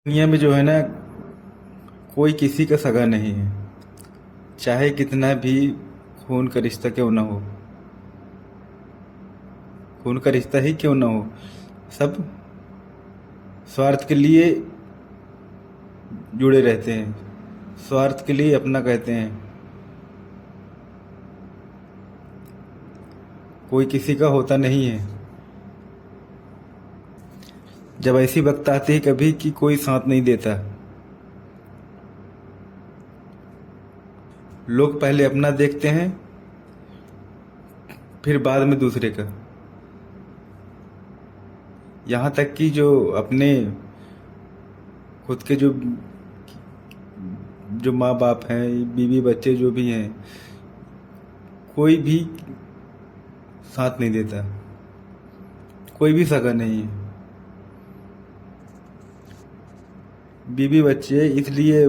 दुनिया में जो है ना, कोई किसी का सगा नहीं है। चाहे कितना भी खून का रिश्ता क्यों ना हो, खून का रिश्ता ही क्यों ना हो, सब स्वार्थ के लिए जुड़े रहते हैं, स्वार्थ के लिए अपना कहते हैं। कोई किसी का होता नहीं है। जब ऐसी वक्त आती है कभी कि कोई साथ नहीं देता, लोग पहले अपना देखते हैं, फिर बाद में दूसरे का। यहाँ तक कि जो अपने खुद के जो जो माँ बाप हैं, बीवी बच्चे जो भी हैं, कोई भी साथ नहीं देता, कोई भी सगा नहीं है। बीवी बच्चे इसलिए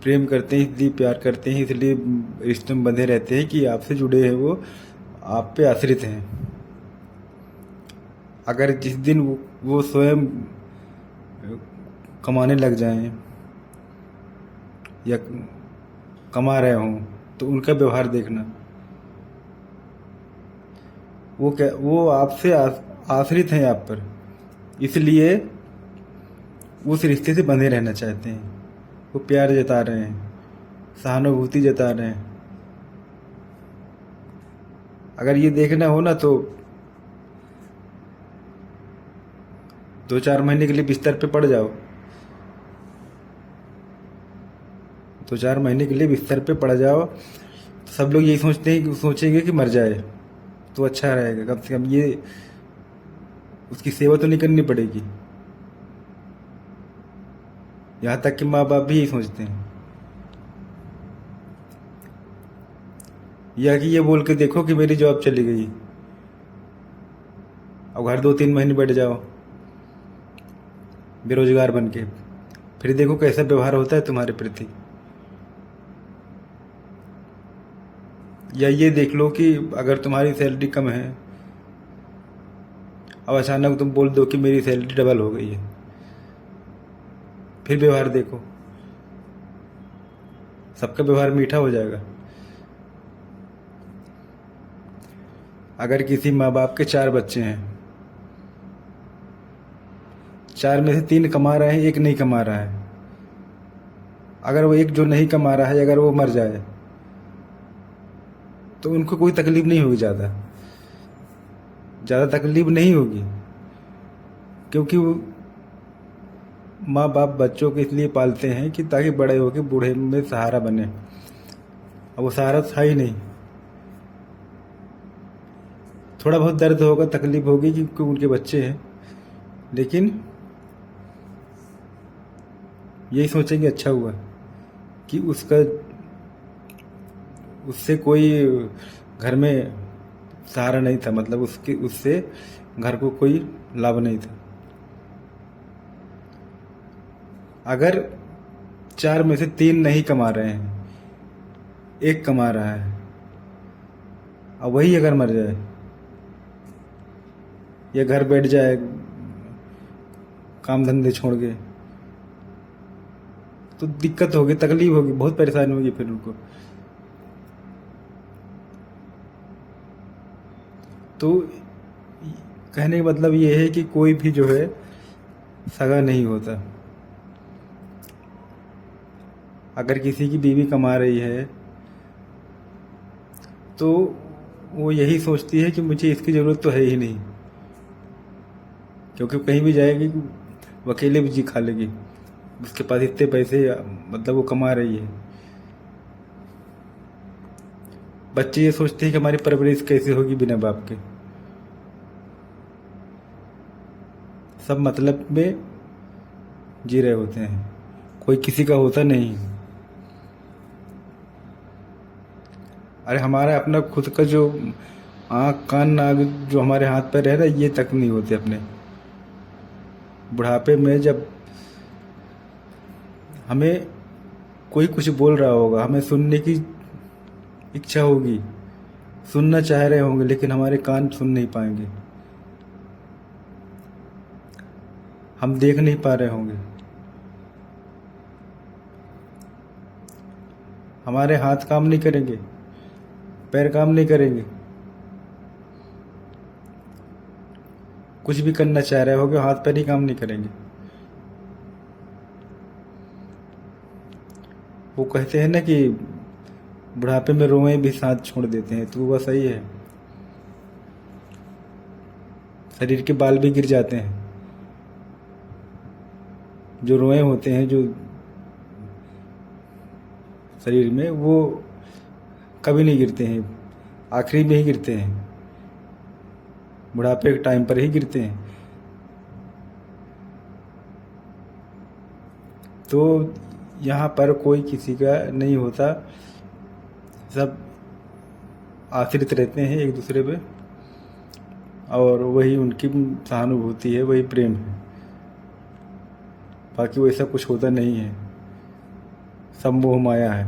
प्रेम करते हैं, इसलिए प्यार करते हैं, इसलिए रिश्ते में बंधे रहते हैं कि आपसे जुड़े हैं, वो आप पे आश्रित हैं। अगर जिस दिन वो स्वयं कमाने लग जाएं या कमा रहे हों, तो उनका व्यवहार देखना। वो आपसे आश्रित हैं आप पर, इसलिए उस रिश्ते से बंधे रहना चाहते हैं। वो प्यार जता रहे हैं, सहानुभूति जता रहे हैं। अगर ये देखना हो ना, तो 2-4 महीने के लिए बिस्तर पे पड़ जाओ। 2-4 महीने के लिए बिस्तर पे पड़ जाओ, तो सब लोग यही सोचेंगे कि मर जाए तो अच्छा रहेगा। कम से कम ये उसकी सेवा तो नहीं करनी पड़ेगी। यहाँ तक कि माँ बाप भी यही सोचते हैं। या कि ये बोल के देखो कि मेरी जॉब चली गई, अब घर 2-3 महीने बैठ जाओ बेरोजगार बन के, फिर देखो कैसा व्यवहार होता है तुम्हारे प्रति। या ये देख लो कि अगर तुम्हारी सैलरी कम है, अब अचानक तुम बोल दो कि मेरी सैलरी डबल हो गई है, फिर व्यवहार देखो, सबका व्यवहार मीठा हो जाएगा। अगर किसी माँ बाप के 4 बच्चे हैं, 4 में से 3 कमा रहे हैं, एक नहीं कमा रहा है। अगर वो एक जो नहीं कमा रहा है, अगर वो मर जाए तो उनको कोई तकलीफ नहीं होगी, ज़्यादा तकलीफ नहीं होगी, क्योंकि वो माँ बाप बच्चों को इसलिए पालते हैं कि ताकि बड़े होकर बूढ़े में सहारा बने। अब वो सहारा था ही नहीं। थोड़ा बहुत दर्द होगा, तकलीफ होगी क्योंकि उनके बच्चे हैं, लेकिन यही सोचेंगे अच्छा हुआ कि उससे कोई घर में सहारा नहीं था, मतलब उससे घर को कोई लाभ नहीं था। अगर 4 में से 3 नहीं कमा रहे हैं, एक कमा रहा है, अब वही अगर मर जाए या घर बैठ जाए काम धंधे छोड़ के, तो दिक्कत होगी, तकलीफ होगी, बहुत परेशानी होगी फिर उनको। तो कहने का मतलब ये है कि कोई भी जो है सगा नहीं होता। अगर किसी की बीवी कमा रही है तो वो यही सोचती है कि मुझे इसकी ज़रूरत तो है ही नहीं, क्योंकि कहीं भी जाएगी वो अकेले भी जी खा लेगी, उसके पास इतने पैसे, मतलब वो कमा रही है। बच्चे ये सोचते हैं कि हमारी परवरिश कैसे होगी बिना बाप के। सब मतलब में जी रहे होते हैं, कोई किसी का होता नहीं। अरे हमारा अपना खुद का जो आँख कान नाक जो हमारे हाथ पैर है ना, ये तक नहीं होते अपने। बुढ़ापे में जब हमें कोई कुछ बोल रहा होगा, हमें सुनने की इच्छा होगी, सुनना चाह रहे होंगे, लेकिन हमारे कान सुन नहीं पाएंगे। हम देख नहीं पा रहे होंगे। हमारे हाथ काम नहीं करेंगे, पैर काम नहीं करेंगे, कुछ भी करना चाह रहे होगे हाथ पैर ही काम नहीं करेंगे। वो कहते हैं ना कि बुढ़ापे में रोएं भी साथ छोड़ देते हैं, तो वो सही है। शरीर के बाल भी गिर जाते हैं, जो रोए होते हैं जो शरीर में, वो कभी नहीं गिरते हैं, आखिरी में ही गिरते हैं, बुढ़ापे के टाइम पर ही गिरते हैं। तो यहाँ पर कोई किसी का नहीं होता, सब आश्रित रहते हैं एक दूसरे पे, और वही उनकी सहानुभूति है, वही प्रेम है। बाकी वैसा कुछ होता नहीं है, सब मोह माया है।